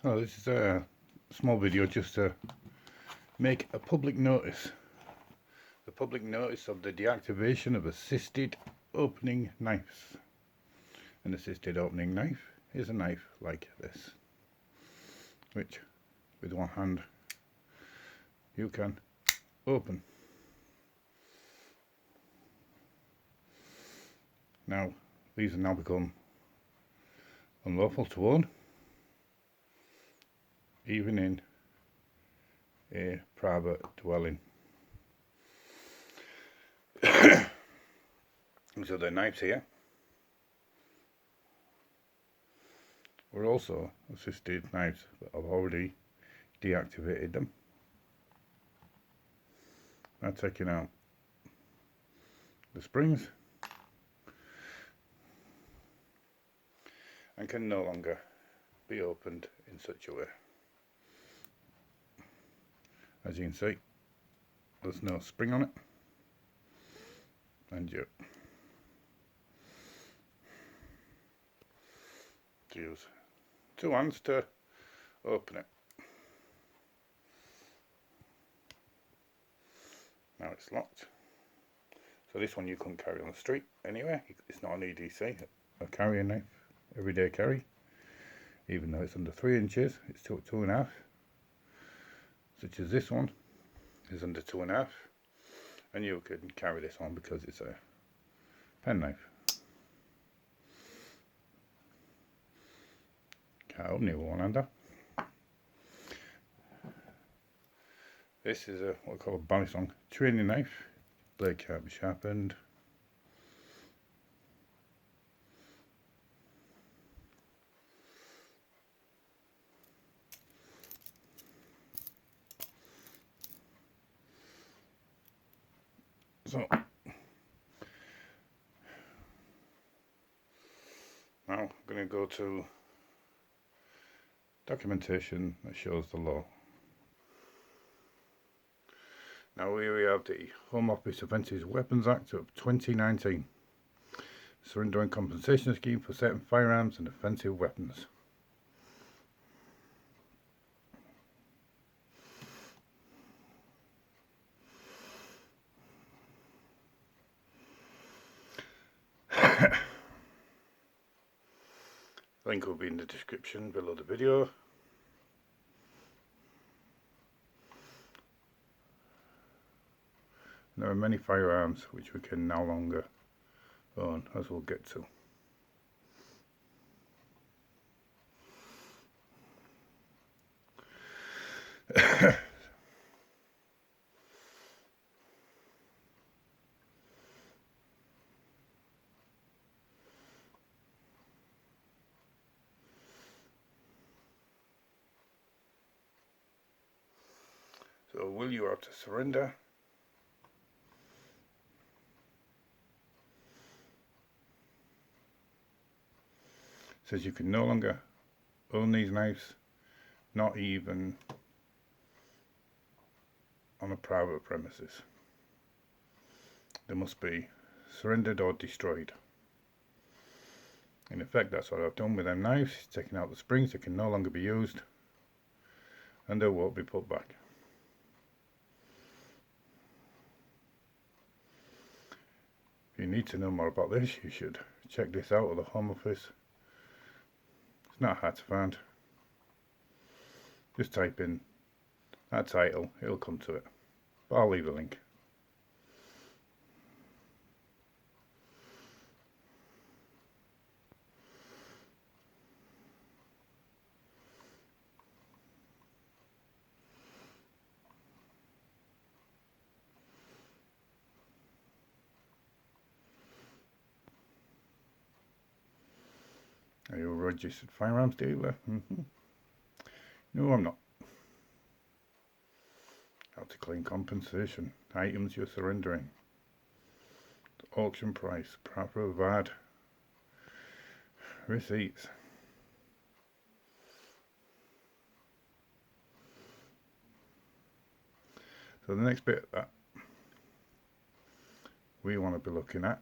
Oh, this is a small video just to make a public notice. The public notice of the deactivation of assisted opening knives. An assisted opening knife is a knife like this, which with one hand you can open. Now, these have now become unlawful to own, even in a private dwelling. So the knives here were also assisted knives, but I've already deactivated them. Now taking out the springs and can no longer be opened in such a way. As you can see, there's no spring on it, and you use two hands to open it. Now it's locked. So this one you couldn't carry on the street anyway. It's not an EDC, a carrier knife, everyday carry. Even though it's under 3 inches, it's 2.5. Such as this one is under 2.5, and you can carry this one because it's a penknife. Can't open it with one hander. This is a what I call a Balisong training knife. Blade can't be sharpened. So now I'm going to go to documentation that shows the law. Now here we have the Home Office Offences Weapons Act of 2019. Surrender and compensation scheme for certain firearms and offensive weapons. Link will be in the description below the video. There are many firearms which we can no longer own, as we'll get to. So will you have to surrender? It says you can no longer own these knives, not even on a private premises. They must be surrendered or destroyed. In effect, that's what I've done with them knives, taking out the springs. They can no longer be used, and they won't be put back. If you need to know more about this, you should check this out at the Home Office. It's not hard to find. Just type in that title, it'll come to it. But I'll leave a link. Are you a registered firearms dealer? No, I'm not. How to claim compensation. Items you're surrendering. The auction price. Provide receipts. So the next bit that we want to be looking at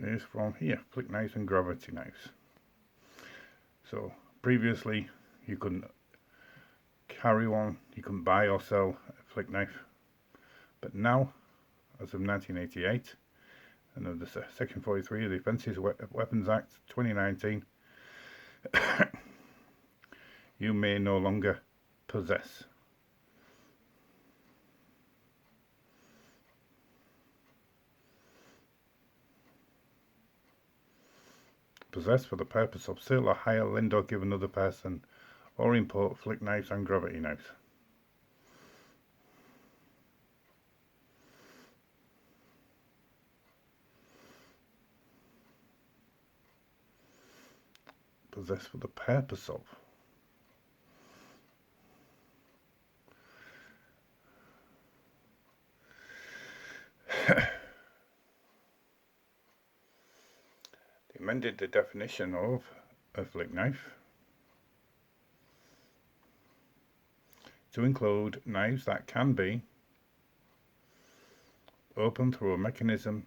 is from here, flick knives and gravity knives. So previously you couldn't carry one, you couldn't buy or sell a flick knife, but now, as of 1988 and of the Section 43 of the Offensive Weapons Act 2019, you may no longer possess for the purpose of sale or hire, lend or give another person, or import flick knives and gravity knives. Possess for the purpose of. They amended the definition of a flick knife to include knives that can be opened through a mechanism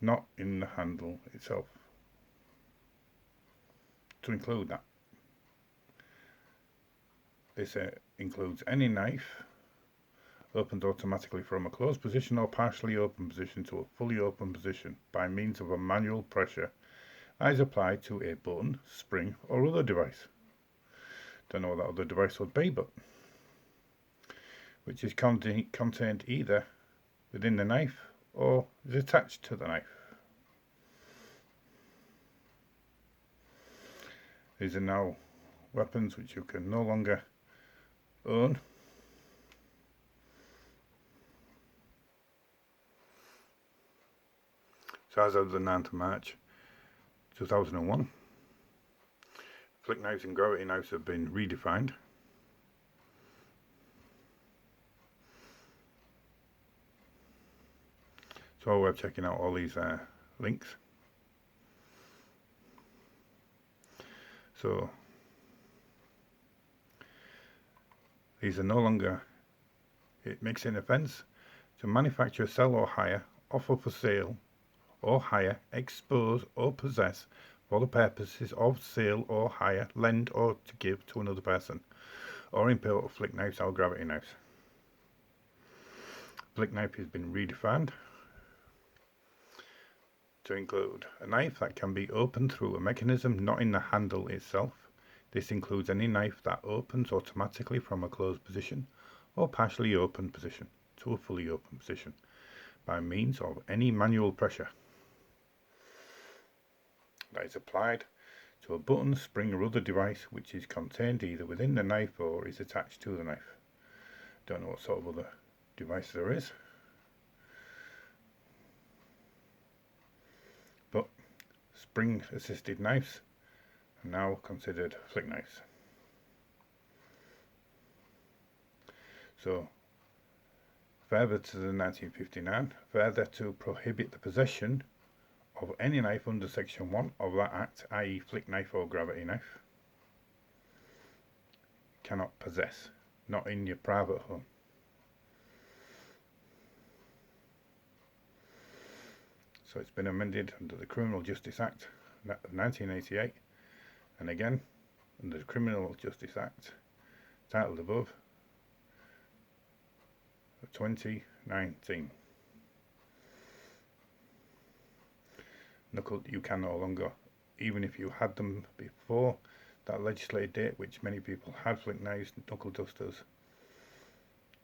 not in the handle itself. To include that, this includes any knife opened automatically from a closed position or partially open position to a fully open position by means of a manual pressure that is applied to a button, spring or other device. Don't know what that other device would be, but which is contained either within the knife or is attached to the knife. These are now weapons which you can no longer own. So as of the 9th of March 2001, flick knives and gravity knives have been redefined. So we're checking out all these links. So these are no longer, it makes it an offence to manufacture, sell or hire, offer for sale or hire, expose or possess for the purposes of sale or hire, lend or to give to another person, or import flick knives or gravity knives. Flick knife has been redefined to include a knife that can be opened through a mechanism not in the handle itself. This includes any knife that opens automatically from a closed position or partially open position to a fully open position by means of any manual pressure that is applied to a button, spring or other device which is contained either within the knife or is attached to the knife. Don't know what sort of other device there is, but spring assisted knives are now considered flick knives. So further to the 1959, further to prohibit the possession of any knife under section 1 of that act, i.e. flick knife or gravity knife, cannot possess, not in your private home. So it's been amended under the Criminal Justice Act of 1988 and again under the Criminal Justice Act titled above of 2019. Knuckle, you can no longer, even if you had them before that legislated date, which many people had flick knives, knuckle dusters,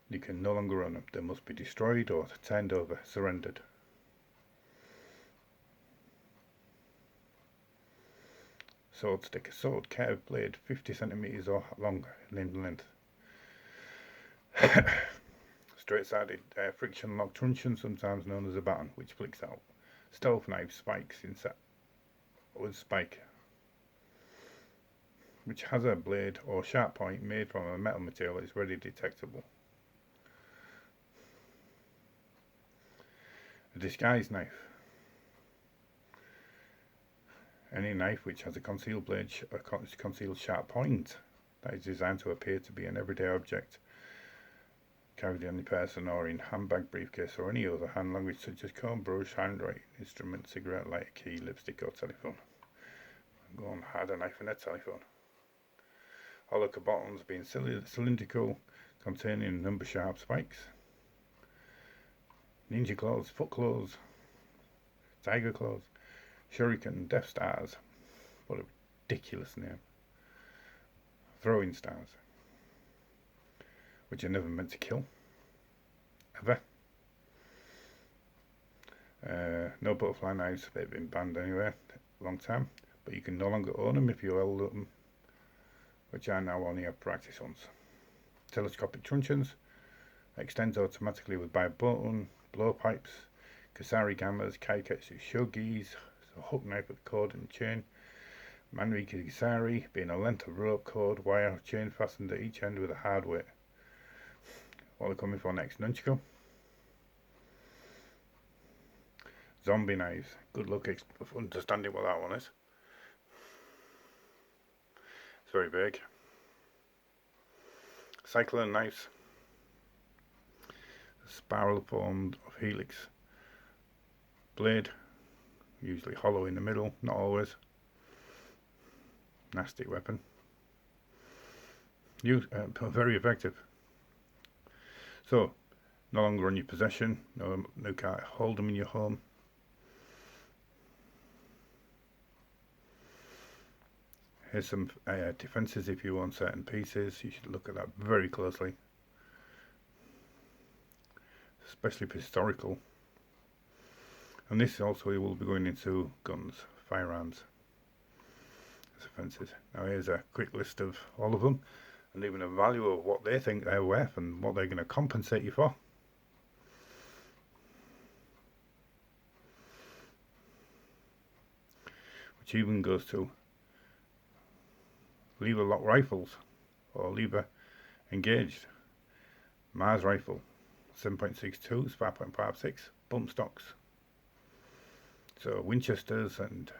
you can no longer own them. They must be destroyed or turned over, surrendered. Sword stick, a sword, curved blade, 50 centimeters or longer in length. Straight-sided friction lock truncheon, sometimes known as a baton, which flicks out. Stealth knife, spikes inside with spike, which has a blade or sharp point made from a metal material that is readily detectable. A disguised knife. Any knife which has a concealed blade, a concealed sharp point that is designed to appear to be an everyday object carried on the person or in handbag, briefcase or any other hand luggage such as comb, brush, handwriting instrument, cigarette lighter, key, lipstick or telephone. Go on, had a knife and a telephone. All liquor bottles being cylindrical, containing number sharp spikes. Ninja claws, foot claws, tiger claws, shuriken, death stars. What a ridiculous name. Throwing stars, which are never meant to kill, ever. No butterfly knives, they've been banned anyway, a long time, but you can no longer own them if you held them, which I now only have practice ones. Telescopic truncheons, extends automatically with button, blowpipes, Kasari gammers, kaiketsu shogis, a hook knife with cord and chain, Manriki Kasari being a length of rope, cord, wire, chain fastened at each end with a hard weight. What are they coming for next? Nunchako. Zombie knives. Good luck understanding what that one is. It's very big. Cyclone knives. A spiral formed of helix blade, usually hollow in the middle, not always. Nasty weapon. Very effective. So, no longer in your possession. No, can't hold them in your home. Here's some defences if you want certain pieces. You should look at that very closely, especially for historical. And this also will be going into guns, firearms, offences. Now here's a quick list of all of them, and even a value of what they think they're worth and what they're going to compensate you for. Which even goes to lever lock rifles or lever engaged. Mars rifle 7.62, 5.56, bump stocks. So Winchesters and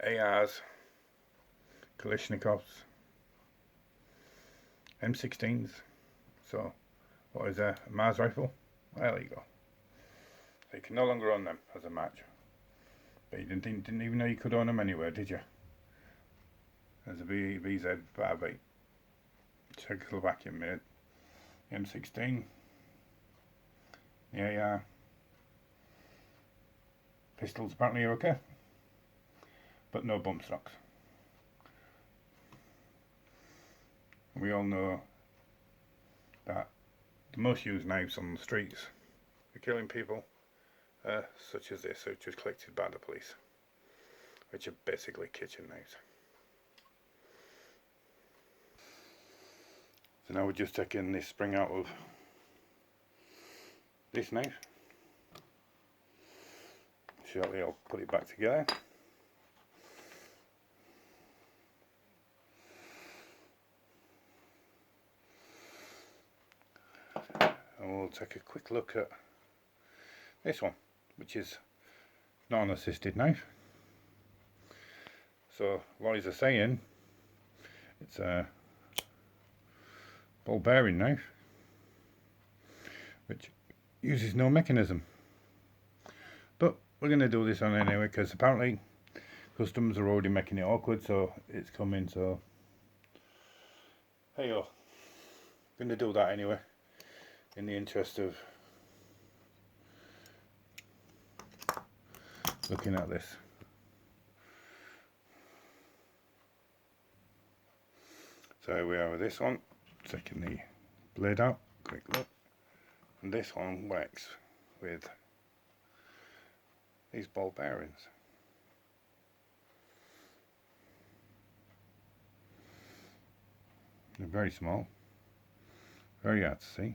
ARs, Kalashnikovs, M16s. So what is a Mars rifle? Well, there you go. So you can no longer own them as a match. But you didn't even know you could own them anywhere, did you? There's a VZ58 Czechoslovakian made. M16. Yeah. Pistols apparently are okay, but no bump stocks. We all know that the most used knives on the streets for killing people are such as this, which was collected by the police, which are basically kitchen knives. So now we're just taking this spring out of this knife. Shortly I'll put it back together. And we'll take a quick look at this one, which is not an assisted knife. So lorries are saying it's a ball bearing knife which uses no mechanism, but we're going to do this on anyway because apparently customers are already making it awkward, so it's coming. So hey, going to do that anyway in the interest of looking at this. So here we are with this one, taking the blade out, quick look, and this one works with these ball bearings. They're very small, very hard to see.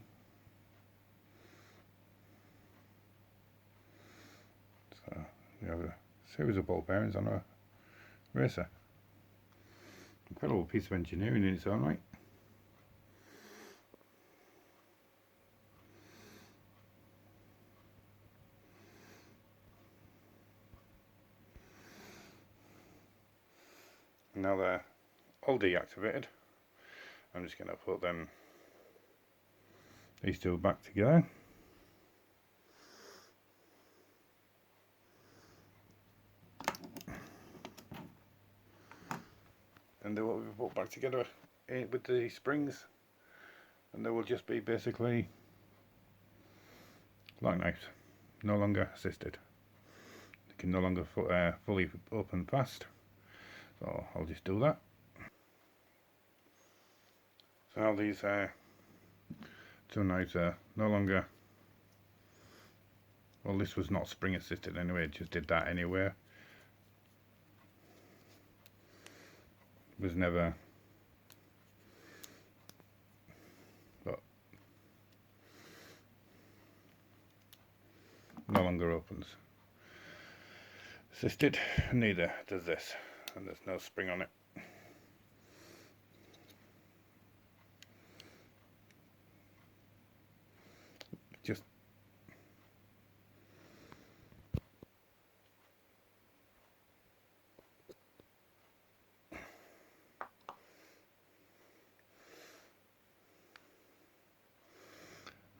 So we have a series of ball bearings on a racer. Incredible piece of engineering in its own right. Now they're all deactivated. I'm just going to put these two back together. And they will be put back together with the springs, and they will just be basically like knives, no longer assisted. They can no longer fully open fast, so I'll just do that. So now these two knives are no longer, well, this was not spring assisted anyway, it just did that anyway. It was never, but no longer opens. Assisted, neither does this, and there's no spring on it. Just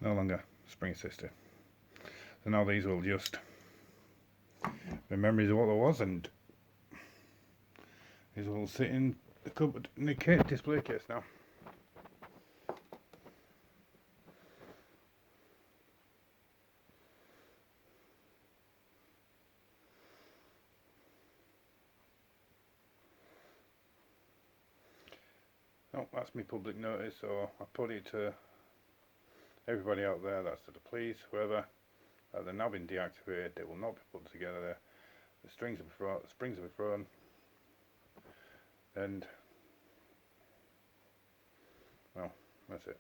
no longer spring assisted. So now these will just be memories of what there was, and these will sit in the cupboard in the display case now. Oh, that's my public notice, so I put it to everybody out there, that's to the police, whoever, they're now been deactivated, they will not be put together, the springs will be thrown, and, well, that's it.